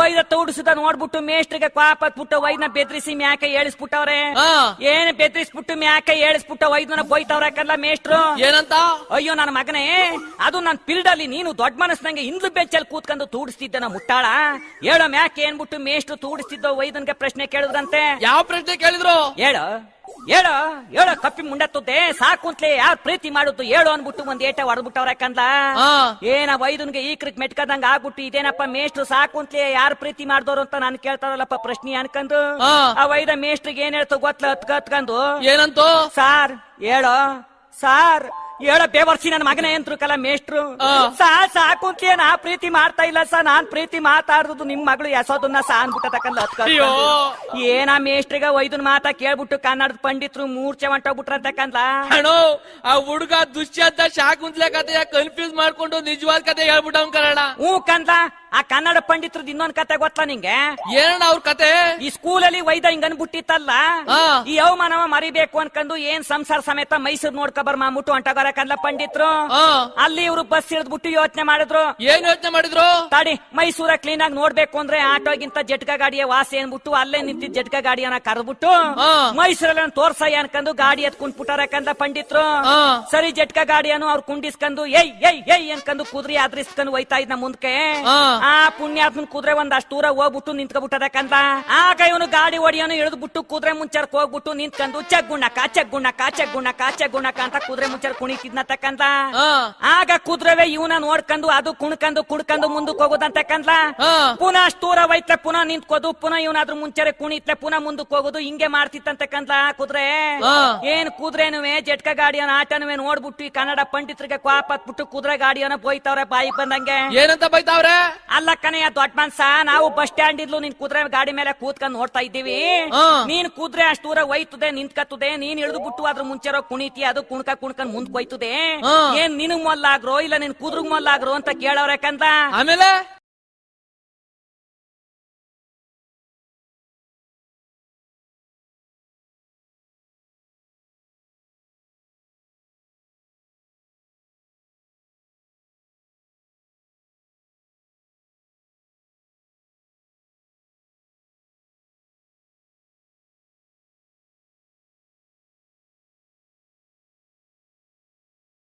ವೈದ ತೋಡಿಸಿದ ನೋಡ್ಬಿಟ್ಟು ಮೇಷ್ಟ್ರಿಗೆ ಕ್ವಾಪತ್ಬಿಟ್ಟು ವೈದ್ನ ಬೆದ್ರಿಸಿ ಮ್ಯಾಕೆ ಏಳಿಸ್ಬಿಟ್ಟವ್ರೆ. ಏನ್ ಬೆದ್ರಿಸ್ಬಿಟ್ಟು ಮ್ಯಾಕೆ ಏಳಿಸ್ಬಿಟ್ಟು ವೈದ್ಯನ ಬೋಯ್ತವ್ರಕಲ್ಲ ಮೇಷ್ಟ್ರು. ಏನಂತ? ಅಯ್ಯೋ ನನ್ನ ಮಗನೇ, ಅದು ನನ್ ಫೀಲ್ಡ್ ಅಲ್ಲಿ ನೀನು ದೊಡ್ಡ ಮನಸ್ಸಿನಂಗೆ ಹಿಂದ್ಲು ಬೆಚ್ಚಲ್ಲಿ ಕೂತ್ಕೊಂಡು ತೂಡಿಸ್ತಿದ್ದನ ಮುಟ್ಟಾಳ. ಹೇಳೋ ಮ್ಯಾಕೆ ಏನ್ಬಿಟ್ಟು ಮೇಷ್ಟ್ರು ತೂಡಿಸ್ತಿದ್ದೋ ವೈದ್ಯನ್ಗೆ ಪ್ರಶ್ನೆ ಕೇಳಿದ್ರಂತೆ. ಯಾವ ಪ್ರಶ್ನೆ ಕೇಳಿದ್ರು? ಹೇಳೋ ಹೇಳೋ ಹೇಳೋ ಕಪ್ಪಿ ಮುಂಡತ್ತುದ್ದೆ ಸಾಕು ಅಂತಲೇ ಯಾರು ಪ್ರೀತಿ ಮಾಡುದು ಹೇಳು ಅನ್ಬಿಟ್ಟು ಒಂದ್ ಏಟ ಹೊಡೆದ್ಬಿಟ್ಟವ್ರ ಯಾಕಂದ. ಏನ ವೈದ್ಯನ್ಗೆ ಈ ಕ್ರಿಕ್ ಮೆಟ್ಕದಂಗ ಆಗ್ಬಿಟ್ಟು ಇದೇನಪ್ಪ ಮೇಷ್ಟ್ರು ಸಾಕು ಅಂತಲೇ ಯಾರು ಪ್ರೀತಿ ಮಾಡ್ದವ್ರು ಅಂತ ನಾನು ಕೇಳ್ತಾರಲ್ಲಪ್ಪ ಪ್ರಶ್ನೆ ಅನ್ಕಂದು ಆ ವೈದ್ಯ ಮೇಷ್ಟ್ರಿಗೆ ಏನ್ ಹೇಳ್ತು ಗೊತ್ತಲ ಹತ್ಕಂದು ಏನಂತೋ? ಸಾರ್ ಹೇಳೋ ಸಾರ್ ಹೇಳ ಬೇವರ್ಸಿ ನನ್ನ ಮಗನೇ ಅಂತ್ರು ಕಲ ಮೇಷ್ಟ್ರು. ಸಾಕು ಅಂತಲೇ ನಾ ಪ್ರೀತಿ ಮಾಡ್ತಾ ಇಲ್ಲ ಸಾ, ನಾನ್ ಪ್ರೀತಿ ಮಾತಾಡುದು ನಿಮ್ ಮಗಳು ಎಸೋದನ್ನ ಸಾ ಅನ್ಬಿಟ್ಟತಕ್ಕಂದ ಏನ ಮೇಷ್ಟ್ರಿಗ ವೈದ್ಯನ್ ಮಾತಾ ಕೇಳ್ಬಿಟ್ಟು ಕನ್ನಡದ ಪಂಡಿತ್ರು ಮೂರ್ಛೆ ಹೊಂಟೋಗ್ಬಿಟ್ರಂತಕ್ಕಂದ. ಆ ಹುಡುಗ ದುಶ್ಯಂತ ಶಾಕುಂತ್ಲೆ ಕತೆ ಕನ್ಫ್ಯೂಸ್ ಮಾಡ್ಕೊಂಡು ನಿಜವಾದ ಕತೆ ಹೇಳ್ಬಿಟ್ಟ ಕನ್ನಡ. ಹ್ಞೂ ಕಂದ, ಆ ಕನ್ನಡ ಪಂಡಿತ್ರದ್ ಇನ್ನೊಂದ್ ಕತೆ ಗೊತ್ತಾ ನಿಂಗೆ? ಏನಣ್ಣ ಅವ್ರ ಕತೆ? ಈ ಸ್ಕೂಲಲ್ಲಿ ವೈದ್ಯ ಹಿಂಗ್ ಅನ್ಬಿಟ್ಟಿತ್ತಲ್ಲ, ಈ ಅವಮಾನವ ಮರಿಬೇಕು ಅನ್ಕೊಂಡು ಏನ್ ಸಂಸಾರ ಸಮೇತ ಮೈಸೂರ್ ನೋಡ್ಕೊಬರ್ ಮಾಮುಟ್ಟು ಹೊಂಟೋಗಾರ ಕಲ್ಲ ಪಂಡಿತ್ರು. ಅಲ್ಲಿ ಇವ್ರು ಬಸ್ ಇಳಿದ್ಬಿಟ್ಟು ಯೋಚನೆ ಮಾಡಿದ್ರು. ಏನ್ ಯೋಚನೆ ಮಾಡಿದ್ರು? ತಡಿ ಮೈಸೂರ ಕ್ಲೀನ್ ಆಗಿ ನೋಡ್ಬೇಕು ಅಂದ್ರೆ ಆಟೋಗಿಂತ ಜಟ್ಕ ಗಾಡಿಯ ವಾಸಿ ಅನ್ಬಿಟ್ಟು ಅಲ್ಲೇ ನಿಂತಿದ್ ಜಟ್ಕ ಗಾಡಿಯನ್ನ ಕರೆದ್ಬಿಟ್ಟು ಮೈಸೂರಲ್ಲಿ ತೋರ್ಸಯ್ಯ ಅನ್ಕೊಂಡು ಗಾಡಿ ಎತ್ಕೊಂಡ್ಬಿಟ್ಟಾರ ಕಂದ ಪಂಡಿತ್ರು. ಸರಿ ಜಟ್ಕ ಗಾಡಿಯನ್ನು ಅವ್ರು ಕುಂಡಿಸ್ಕೊಂಡು ಏಯ್ ಏಯ್ ಏಯ್ ಅನ್ಕೊಂಡು ಕುದ್ರಿ ಆದ್ರಿಸ್ಕೊಂಡು ಹೋಯ್ತಾ ಇದ್ನ ಮುಂದಕ್ಕೆ. ಆ ಪುಣ್ಯಾತ್ಮನ್ ಕುದುರೆ ಒಂದಷ್ಟು ದೂರ ಹೋಗ್ಬಿಟ್ಟು ನಿಂತ್ಕೊಬಿಟ್ಟದಕ್ಕಂತ. ಆಗ ಇವನು ಗಾಡಿ ಹೊಡಿಯೋನು ಇಳಿದ್ಬಿಟ್ಟು ಕುದುರೆ ಮುಂಚರ್ಕ್ ಹೋಗ್ಬಿಟ್ಟು ನಿಂತ್ಕೊಂಡು ಚಗ್ಗುಣ್ಣಕ ಚಗ್ಗುಣ್ಣಕ ಚಗ್ಗುಣ್ಣಕ ಚಗ್ಗುಣ್ಣಕ ಅಂತ ಕುದುರೆ ಮುಂಚರ್ ಕುಣಿತಿದ್ನತಕ್ಕಂತ. ಆಗ ಕುದುರೆವೆ ಇವನ ನೋಡ್ಕೊಂಡು ಅದು ಕುಣ್ಕೊಂಡು ಮುಂದಕ್ಕೆ ಹೋಗೋದಂತಕ್ಕಂತ. ಪುನಃ ಅಷ್ಟು ದೂರ ಹೋಯ್ತ್ಲೆ ಪುನಃ ನಿಂತ್ಕೋದು, ಪುನಃ ಇವನಾದ್ರೂ ಮುಂಚೆ ಕುಣಿತ್ಲೆ ಪುನಃ ಮುಂದಕ್ಕೆ ಹೋಗೋದು, ಹಿಂಗೆ ಮಾಡ್ತಿತ್ತಂತಕ್ಕಂತ ಕುದುರೆ. ಏನ್ ಕುದುರೆನುವೆ ಜಟ್ಕ ಗಾಡಿಯನ್ನ ಆಟನುವೆ ನೋಡ್ಬಿಟ್ಟು ಈ ಕನ್ನಡ ಪಂಡಿತರಿಗೆ ಕ್ವಾಪ್ ಹತ್ಬಿಟ್ಟು ಕುದುರೆ ಗಾಡಿಯನ್ನ ಬೋಯ್ತವ್ರೆ ಬಾಯಿ ಬಂದಂಗೆ. ಏನಂತ ಬೈತಾವ್ರೆ? ಅಲ್ಲ ಕಣಯ್ಯ ದೊಡ್ಡ ಮನ್ಸ, ನಾವು ಬಸ್ ಸ್ಟ್ಯಾಂಡ್ ಇದ್ಲು ನಿನ್ ಕುದುರೆ ಗಾಡಿ ಮೇಲೆ ಕೂತ್ಕೊಂಡ್ ನೋಡ್ತಾ ಇದ್ದೀವಿ. ನೀನ್ ಕುದುರೆ ಅಷ್ಟು ದೂರ ಒಯ್ತದೆ ನಿಂತ್ಕತ್ತದೆ, ನೀನ್ ಇಳಿದು ಬಿಟ್ಟು ಅದ್ರ ಮುಂಚೆ ಕುಣಿತಿ, ಅದು ಕುಣ್ಕೊಂಡ್ ಮುಂದ್ ಕೊಯ್ತದೆ. ಏನ್ ನಿನಗ್ ಮೊಲ್ಲಾಗ್ರೋ ಇಲ್ಲ ನಿನ್ ಕುದುರ್ಗ್ ಮೊಲ್ಲಾಗ್ರೋ ಅಂತ ಕೇಳವ್ರೆ ಕಂದ. ಆಮೇಲೆ